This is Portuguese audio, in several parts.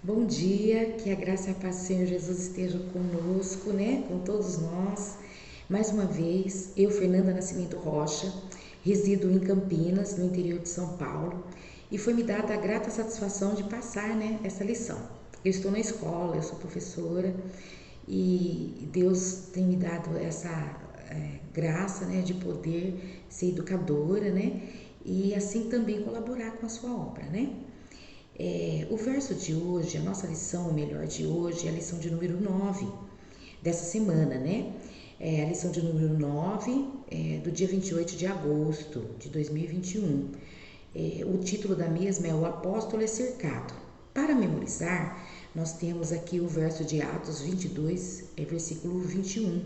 Bom dia, que a graça e a paz do Senhor Jesus estejam conosco, né? Com todos nós. Mais uma vez, eu, Fernanda Nascimento Rocha, resido em Campinas, no interior de São Paulo, e foi-me dada a grata satisfação de passar, né, essa lição. Eu estou na escola, eu sou professora, e Deus tem me dado essa graça, né, de poder ser educadora, né? E assim também colaborar com a sua obra, né? O verso de hoje, a nossa lição, o melhor de hoje, é a lição de número 9 dessa semana, né? É a lição de número 9 do dia 28 de agosto de 2021. O título da mesma é O Apóstolo é Cercado. Para memorizar, nós temos aqui o verso de Atos 22, versículo 21.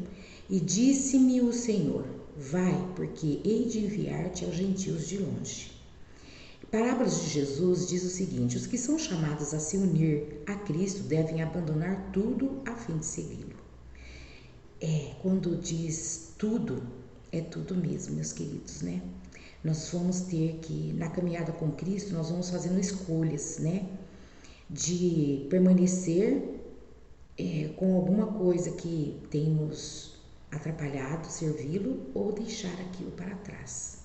E disse-me o Senhor, vai, porque hei de enviar-te aos gentios de longe. Parábolas de Jesus diz o seguinte: os que são chamados a se unir a Cristo devem abandonar tudo a fim de segui-lo. Quando diz tudo, é tudo mesmo, meus queridos, né? Nós vamos ter que, na caminhada com Cristo, nós vamos fazendo escolhas, né? De permanecer com alguma coisa que tem nos atrapalhado, servi-lo, ou deixar aquilo para trás.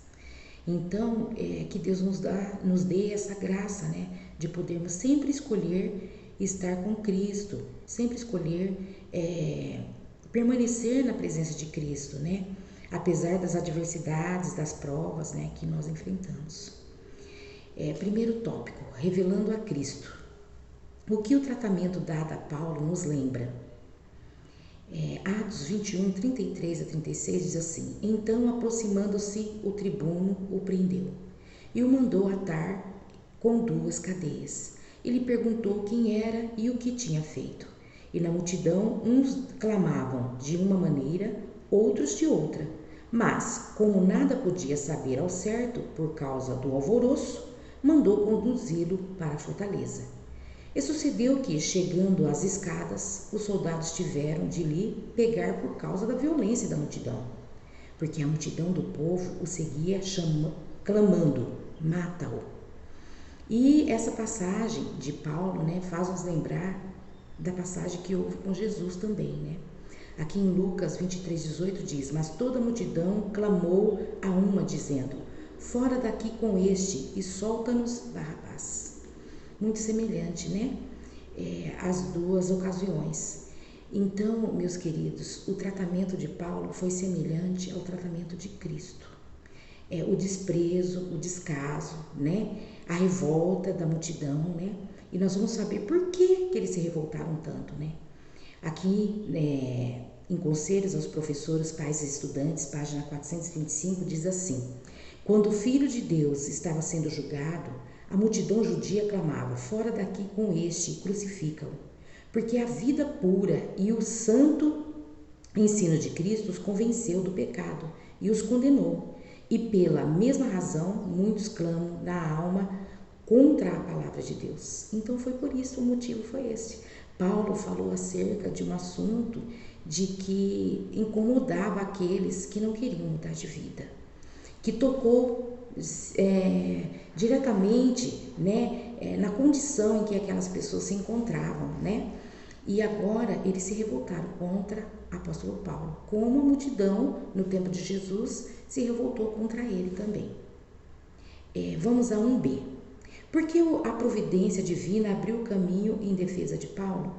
Então, que Deus nos dê essa graça, né, de podermos sempre escolher estar com Cristo, sempre escolher permanecer na presença de Cristo, né, apesar das adversidades, das provas, né, que nós enfrentamos. Primeiro tópico, revelando a Cristo. O que o tratamento dado a Paulo nos lembra? Atos 21, 33 a 36 diz assim: então, aproximando-se, o tribuno o prendeu e o mandou atar com 2 cadeias. Ele perguntou quem era e o que tinha feito. E na multidão, uns clamavam de uma maneira, outros de outra. Mas, como nada podia saber ao certo por causa do alvoroço, mandou conduzi-lo para a fortaleza. E sucedeu que, chegando às escadas, os soldados tiveram de lhe pegar por causa da violência da multidão, porque a multidão do povo o seguia clamando, mata-o. E essa passagem de Paulo, né, faz-nos lembrar da passagem que houve com Jesus também, né? Aqui em Lucas 23, 18 diz: mas toda a multidão clamou a uma, dizendo: fora daqui com este e solta-nos Barrabás. Muito semelhante, né? As duas ocasiões. Então, meus queridos, o tratamento de Paulo foi semelhante ao tratamento de Cristo. O desprezo, o descaso, né? A revolta da multidão, né? E nós vamos saber por que eles se revoltaram tanto, né? Aqui, em Conselhos aos Professores, Pais e Estudantes, página 425, diz assim: quando o Filho de Deus estava sendo julgado, a multidão judia clamava: fora daqui com este, crucifica-o. Porque a vida pura e o santo ensino de Cristo os convenceu do pecado e os condenou. E pela mesma razão, muitos clamam na alma contra a palavra de Deus. Então foi por isso, o motivo foi esse. Paulo falou acerca de um assunto de que incomodava aqueles que não queriam mudar de vida, que tocou diretamente, né, na condição em que aquelas pessoas se encontravam, né? E agora eles se revoltaram contra o apóstolo Paulo, como a multidão no tempo de Jesus se revoltou contra ele também. Vamos a 1b. Por que a providência divina abriu o caminho em defesa de Paulo?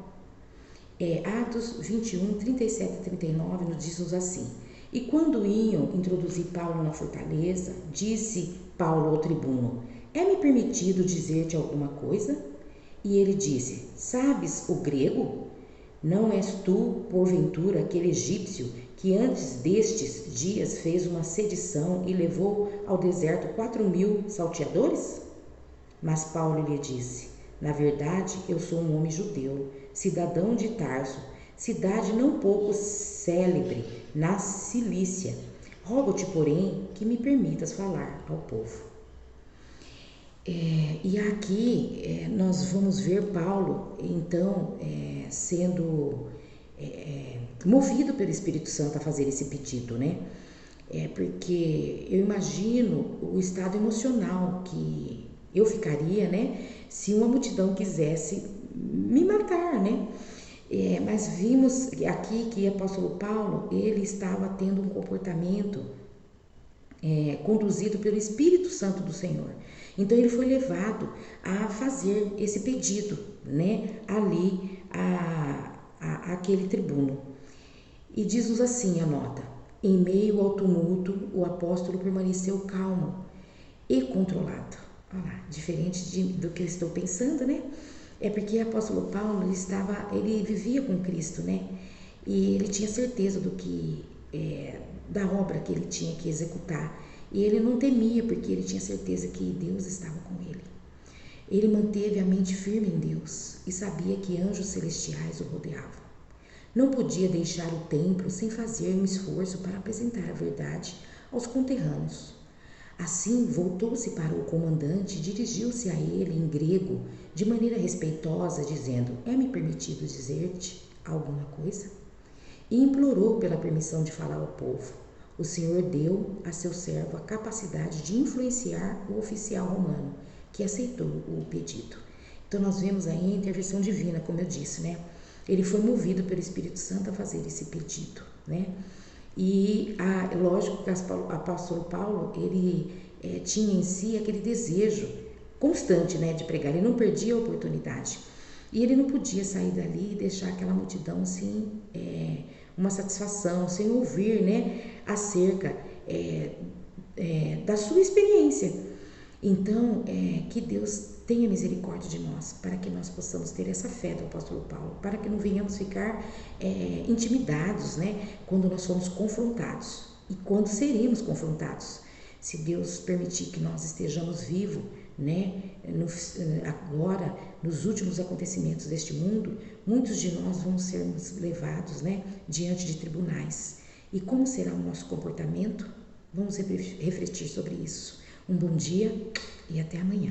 Atos 21, 37 e 39 nos diz assim: e quando iam introduzir Paulo na fortaleza, disse Paulo ao tribuno: é-me permitido dizer-te alguma coisa? E ele disse: sabes o grego? Não és tu, porventura, aquele egípcio que antes destes dias fez uma sedição e levou ao deserto 4.000 salteadores? Mas Paulo lhe disse: na verdade, eu sou um homem judeu, cidadão de Tarso, cidade não pouco célebre na Cilícia. Rogo-te, porém, que me permitas falar ao povo. E aqui nós vamos ver Paulo, então, sendo movido pelo Espírito Santo a fazer esse pedido, né? Porque eu imagino o estado emocional que eu ficaria, né, se uma multidão quisesse me matar, né? Mas vimos aqui que o apóstolo Paulo, ele estava tendo um comportamento conduzido pelo Espírito Santo do Senhor. Então ele foi levado a fazer esse pedido, né, ali àquele tribuno. E diz-nos assim a nota: em meio ao tumulto, o apóstolo permaneceu calmo e controlado. Olha lá, diferente do que eu estou pensando, né? É porque o apóstolo Paulo, ele vivia com Cristo, né? E ele tinha certeza da obra que ele tinha que executar. E ele não temia, porque ele tinha certeza que Deus estava com ele. Ele manteve a mente firme em Deus e sabia que anjos celestiais o rodeavam. Não podia deixar o templo sem fazer um esforço para apresentar a verdade aos conterrâneos. Assim, voltou-se para o comandante e dirigiu-se a ele em grego, de maneira respeitosa, dizendo: é-me permitido dizer-te alguma coisa? E implorou pela permissão de falar ao povo. O Senhor deu a seu servo a capacidade de influenciar o oficial romano, que aceitou o pedido. Então nós vemos aí a intervenção divina, como eu disse, né? Ele foi movido pelo Espírito Santo a fazer esse pedido, né? E lógico que o apóstolo Paulo, ele tinha em si aquele desejo constante, né, de pregar. Ele não perdia a oportunidade. E ele não podia sair dali e deixar aquela multidão sem uma satisfação, sem ouvir, né, acerca da sua experiência. Então, que Deus tenha misericórdia de nós, para que nós possamos ter essa fé do apóstolo Paulo, para que não venhamos ficar intimidados, né, quando nós formos confrontados e quando seremos confrontados. Se Deus permitir que nós estejamos vivos, né, agora, nos últimos acontecimentos deste mundo, muitos de nós vão ser levados, né, diante de tribunais. E como será o nosso comportamento? Vamos refletir sobre isso. Um bom dia e até amanhã.